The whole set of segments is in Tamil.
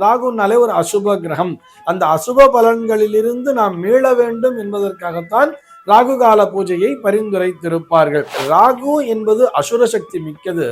ராகுனாலே ஒரு அசுப கிரகம். அந்த அசுப பலன்களிலிருந்து நாம் மீள வேண்டும் என்பதற்காகத்தான் ராகு கால பூஜையை பரிந்துரைத்திருப்பார்கள். ராகு என்பது அசுர சக்தி மிக்கது.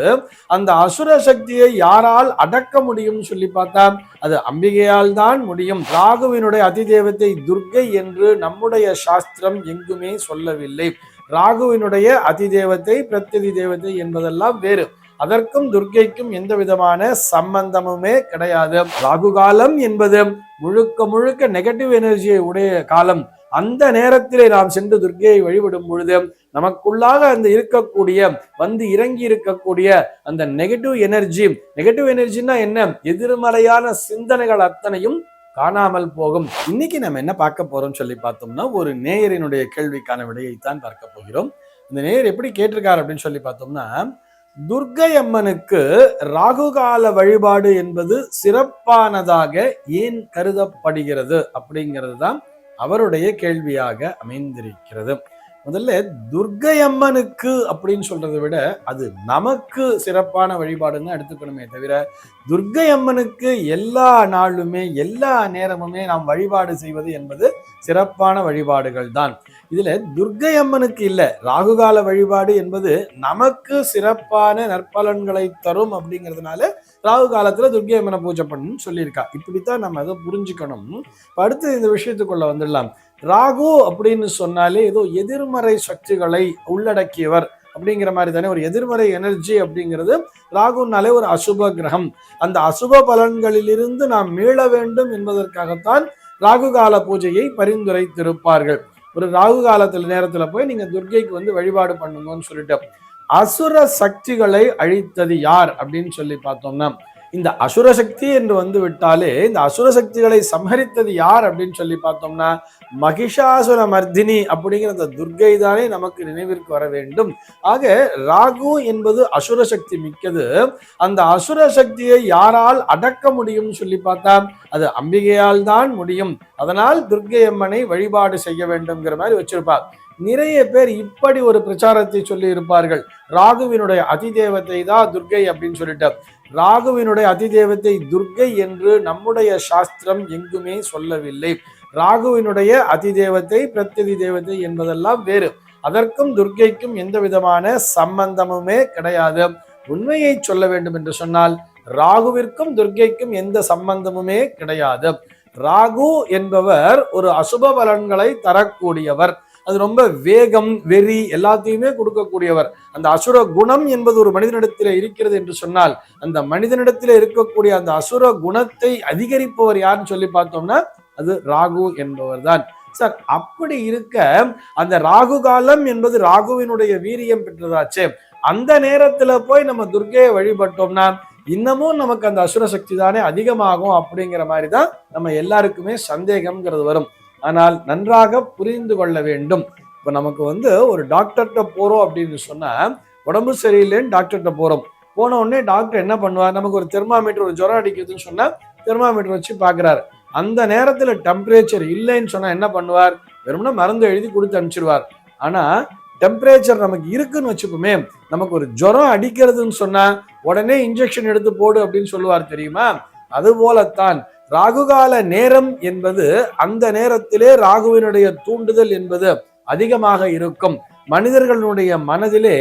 அந்த அசுர சக்தியை யாரால் அடக்க முடியும் சொல்லி பார்த்தா அது அம்பிகையால் தான் முடியும். ராகுவினுடைய அதிதேவத்தை துர்க்கை என்று நம்முடைய சாஸ்திரம் எங்குமே சொல்லவில்லை. ராகுவினுடைய அதிதேவத்தை பிரத்யதி தேவதை என்பதெல்லாம் வேறு. அதற்கும் துர்க்கைக்கும் எந்த விதமான சம்பந்தமுமே கிடையாது. ராகு காலம் என்பது முழுக்க முழுக்க நெகட்டிவ் எனர்ஜியை உடைய காலம். அந்த நேரத்திலே நாம் சென்று துர்க்கையை வழிபடும் பொழுது நமக்குள்ளாக அந்த இருக்கக்கூடிய வந்து இறங்கி இருக்கக்கூடிய அந்த நெகட்டிவ் எனர்ஜின்னா என்ன, எதிர்மறையான சிந்தனைகள் அத்தனையும் காணாமல் போகும். இன்னைக்கு நம்ம என்ன பார்க்க போறோம் சொல்லி பார்த்தோம்னா, ஒரு நேயரினுடைய கேள்விக்கான விடையைத்தான் பார்க்க போகிறோம். இந்த நேயர் எப்படி கேட்டிருக்காரு அப்படின்னு சொல்லி பார்த்தோம்னா, துர்க்கை அம்மனுக்கு ராகுகால வழிபாடு என்பது சிறப்பானதாக ஏன் கருதப்படுகிறது அப்படிங்கிறது தான் அவருடைய கேள்வியாக அமைந்திருக்கிறது. முதல்ல துர்க்கை அம்மனுக்கு அப்படின்னு சொல்றதை விட அது நமக்கு சிறப்பான வழிபாடுன்னு எடுத்துக்கணுமே தவிர, துர்க்கை அம்மனுக்கு எல்லா நாளுமே எல்லா நேரமுமே நாம் வழிபாடு செய்வது என்பது சிறப்பான வழிபாடுகள் தான். இதுல துர்க்கை அம்மனுக்கு இல்ல, ராகுகால வழிபாடு என்பது நமக்கு சிறப்பான நற்பலன்களை தரும் அப்படிங்கிறதுனால ராகு காலத்துல துர்க்கை அம்மனை பூஜை பண்ணணும்னு சொல்லியிருக்கா. இப்படித்தான் நம்ம அதை புரிஞ்சுக்கணும். அடுத்து இந்த விஷயத்துக்குள்ள வந்துடலாம். ராகு அப்படின்னு சொன்னாலே ஏதோ எதிர்மறை சக்திகளை உள்ளடக்கியவர் அப்படிங்கிற மாதிரி தானே. ஒரு எதிர்மறை எனர்ஜி அப்படிங்கிறது ராகுனாலே ஒரு அசுப கிரகம். அந்த அசுப பலன்களிலிருந்து நாம் மீள வேண்டும் என்பதற்காகத்தான் ராகு கால பூஜையை பரிந்துரைத்திருப்பார்கள். ஒரு ராகு காலத்துல நேரத்துல போய் நீங்க துர்க்கைக்கு வந்து வழிபாடு பண்ணுங்கன்னு சொல்லிட்டு, அசுர சக்திகளை அழித்தது யார் அப்படின்னு சொல்லி பார்த்தோம்னா, இந்த அசுர சக்தி என்று வந்து விட்டாலே இந்த அசுர சக்திகளை சம்ஹரித்தது யார் அப்படின்னு சொல்லி பார்த்தோம்னா, மகிஷாசுர மர்தினி அப்படிங்கிற அந்த துர்க்கை தானே நமக்கு நினைவிற்கு வர வேண்டும். ஆக ராகு என்பது அசுர சக்தி மிக்கது. அந்த அசுர சக்தியை யாரால் அடக்க முடியும் சொல்லி பார்த்தா அது அம்பிகையால் தான் முடியும். அதனால் துர்க்கை அம்மனை வழிபாடு செய்ய வேண்டும்ங்கிற மாதிரி வச்சிருப்பார். நிறைய பேர் இப்படி ஒரு பிரச்சாரத்தை சொல்லி இருப்பார்கள், ராகுவினுடைய அதிதேவத்தை தான் துர்க்கை அப்படின்னு சொல்லிட்டு. ராகுவினுடைய அதிதேவத்தை துர்க்கை என்று நம்முடைய சாஸ்திரம் எங்குமே சொல்லவில்லை. ராகுவினுடைய அதிதேவத்தை பிரத்யதி தேவதை என்பதெல்லாம் வேறு. அதற்கும் துர்க்கைக்கும் எந்த விதமான சம்பந்தமுமே கிடையாது. உண்மையை சொல்ல வேண்டும் என்று சொன்னால் ராகுவிற்கும் துர்க்கைக்கும் எந்த சம்பந்தமுமே கிடையாது. ராகு என்பவர் ஒரு அசுப பலன்களை தரக்கூடியவர். அது ரொம்ப வேகம் வெறி எல்லாத்தையுமே கொடுக்கக்கூடியவர். அந்த அசுர குணம் என்பது ஒரு மனிதனிடத்தில் இருக்கிறது என்று சொன்னால் அந்த மனிதனிடத்தில் இருக்கக்கூடிய அந்த அசுர குணத்தை அதிகரிப்பவர் யாருன்னு சொல்லி பார்த்தோம்னா அது ராகு என்பவர் தான். சார், அப்படி இருக்க அந்த ராகு காலம் என்பது ராகுவினுடைய வீரியம் பெற்றதாச்சே, அந்த நேரத்துல போய் நம்ம துர்க்கையை வழிபட்டோம்னா இன்னமும் நமக்கு அந்த அசுர சக்தி தானே அதிகமாகும் அப்படிங்கிற மாதிரி தான் நம்ம எல்லாருக்குமே சந்தேகம்ங்கிறது வரும். ஆனால் நன்றாக புரிந்து கொள்ள வேண்டும். இப்ப நமக்கு வந்து ஒரு டாக்டர்கிட்ட போறோம் அப்படின்னு சொன்னா, உடம்பு சரியில்லைன்னு டாக்டர்கிட்ட போறோம். போன உடனே டாக்டர் என்ன பண்ணுவார், நமக்கு ஒரு தெர்மாமீட்டர், ஒரு ஜுரம் அடிக்குதுன்னு சொன்னா தெர்மாமீட்டர் வச்சு பாக்குறாரு. அந்த நேரத்துல டெம்பரேச்சர் இல்லைன்னு சொன்னா என்ன பண்ணுவார், வெறும்னா மருந்து எழுதி கொடுத்து அனுப்பிச்சிருவார். ஆனா டெம்பரேச்சர் நமக்கு இருக்குன்னு வச்சுப்போமே, நமக்கு ஒரு ஜுரம் அடிக்கிறதுன்னு சொன்னா உடனே இன்ஜெக்ஷன் எடுத்து போடு அப்படின்னு சொல்லுவார் தெரியுமா. அது போலத்தான் ராகுகால நேரம் என்பது அந்த நேரத்திலே ராகுவினுடைய தூண்டுதல் என்பது அதிகமாக இருக்கும். மனிதர்களுடைய மனதிலே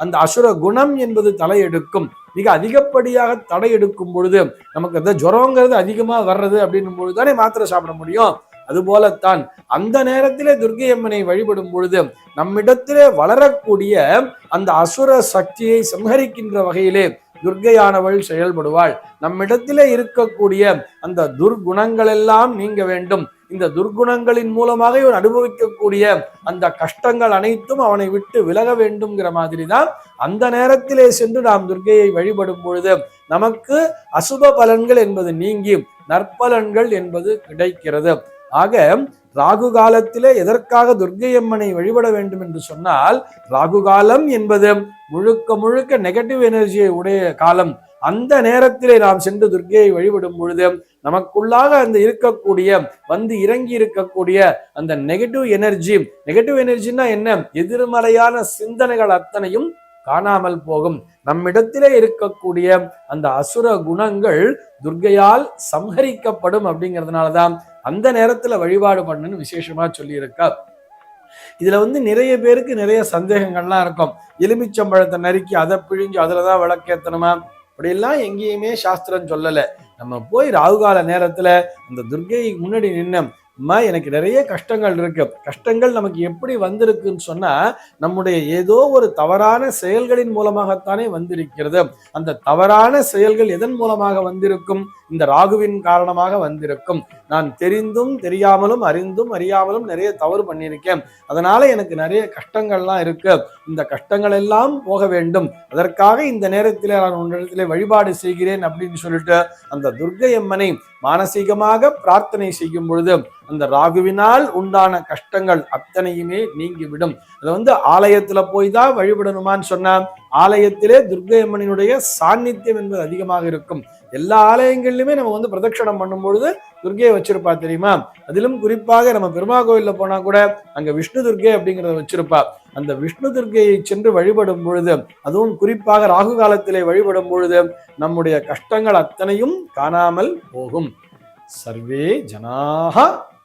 அந்த அசுர குணம் என்பது தலையெடுக்கும். மிக அதிகப்படியாக தடையெடுக்கும் பொழுது நமக்கு அந்த ஜுரங்கிறது அதிகமா வர்றது அப்படின்னும் பொழுது தானே மாத்திரை சாப்பிட முடியும். அதுபோலத்தான் அந்த நேரத்திலே துர்க்கை அம்மனை வழிபடும் பொழுது நம்மிடத்திலே வளரக்கூடிய அந்த அசுர சக்தியை சம்ஹரிக்கின்ற வகையிலே துர்க்கையானவள் செயல்படுவாள். நம்மிடத்திலே இருக்கக்கூடிய அந்த துர்குணங்கள் எல்லாம் நீங்க வேண்டும். இந்த துர்குணங்களின் மூலமாக இவன் அனுபவிக்கக்கூடிய அந்த கஷ்டங்கள் அனைத்தும் அவனை விட்டு விலக வேண்டும்ங்கிற மாதிரி தான் அந்த நேரத்திலே சென்று நாம் துர்க்கையை வழிபடும் பொழுது நமக்கு அசுப பலன்கள் என்பது நீங்கி நற்பலன்கள் என்பது கிடைக்கிறது. ஆக ராகு காலத்திலே எதற்காக துர்க்கை அம்மனை வழிபட வேண்டும் என்று சொன்னால், ராகு காலம் என்பது முழுக்க முழுக்க நெகட்டிவ் எனர்ஜியை உடைய காலம். அந்த நேரத்திலே நாம் சென்று துர்க்கையை வழிபடும் பொழுது நமக்குள்ளாக அந்த இருக்கக்கூடிய வந்து இறங்கி இருக்கக்கூடிய அந்த நெகட்டிவ் எனர்ஜின்னா என்ன, எதிர்மறையான சிந்தனைகள் அத்தனையும் காணாமல் போகும். நம்மிடத்திலே இருக்கக்கூடிய அந்த அசுர குணங்கள் துர்க்கையால் சம்ஹரிக்கப்படும். அப்படிங்கிறதுனாலதான் அந்த நேரத்துல வழிபாடு பண்ணுன்னு விசேஷமா சொல்லி இருக்கா. இதுல நிறைய பேருக்கு நிறைய சந்தேகங்கள்லாம் இருக்கும். எலுமிச்சம்பழத்தை நறுக்கி அதை பிழிஞ்சு அதுலதான் விளக்கேத்தணுமா? அப்படியெல்லாம் எங்கேயுமே சாஸ்திரம் சொல்லல. நம்ம போய் ராகுகால நேரத்துல அந்த துர்க்கையை முன்னாடி நின்று, அம்மா எனக்கு நிறைய கஷ்டங்கள் இருக்கு, கஷ்டங்கள் நமக்கு எப்படி வந்திருக்குன்னு சொன்னா நம்முடைய ஏதோ ஒரு தவறான செயல்களின் மூலமாகத்தானே வந்திருக்கிறது. அந்த தவறான செயல்கள் எதன் மூலமாக வந்திருக்கும்? இந்த ராகுவின் காரணமாக வந்திருக்கும். நான் தெரிந்தும் தெரியாமலும் அறிந்தும் அறியாமலும் நிறைய தவறு பண்ணியிருக்கேன், அதனால எனக்கு நிறைய கஷ்டங்கள்லாம் இருக்கு, இந்த கஷ்டங்கள் எல்லாம் போக வேண்டும், அதற்காக இந்த நேரத்தில் நான் உன்னிடத்திலே வழிபாடு செய்கிறேன் அப்படின்னு சொல்லிட்டு அந்த துர்க்கை அம்மனை மானசீகமாக பிரார்த்தனை செய்யும் பொழுது அந்த ராகுவினால் உண்டான கஷ்டங்கள் அத்தனையுமே நீங்கிவிடும். அதை ஆலயத்துல போய் தான் வழிபடணுமான்னு சொன்னா, ஆலயத்திலே துர்க்கை அம்மனினுடைய சாநித்தியம் என்பது அதிகமாக இருக்கும். எல்லா ஆலயங்கள்லயுமே நம்ம பிரதட்சணம் பண்ணும் பொழுது துர்க்கையை வச்சிருப்பா தெரியுமா? அதிலும் குறிப்பாக நம்ம பெருமா கோயில்ல போனா கூட அங்க விஷ்ணு துர்க்கை அப்படிங்கிறத வச்சிருப்பா. அந்த விஷ்ணு துர்க்கையை சென்று வழிபடும் பொழுது, அதுவும் குறிப்பாக ராகு காலத்திலே வழிபடும் பொழுது நம்முடைய கஷ்டங்கள் அத்தனையும் காணாமல் போகும். சர்வே ஜனாஹ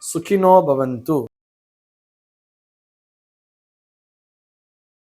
சுகினோ பவந்து.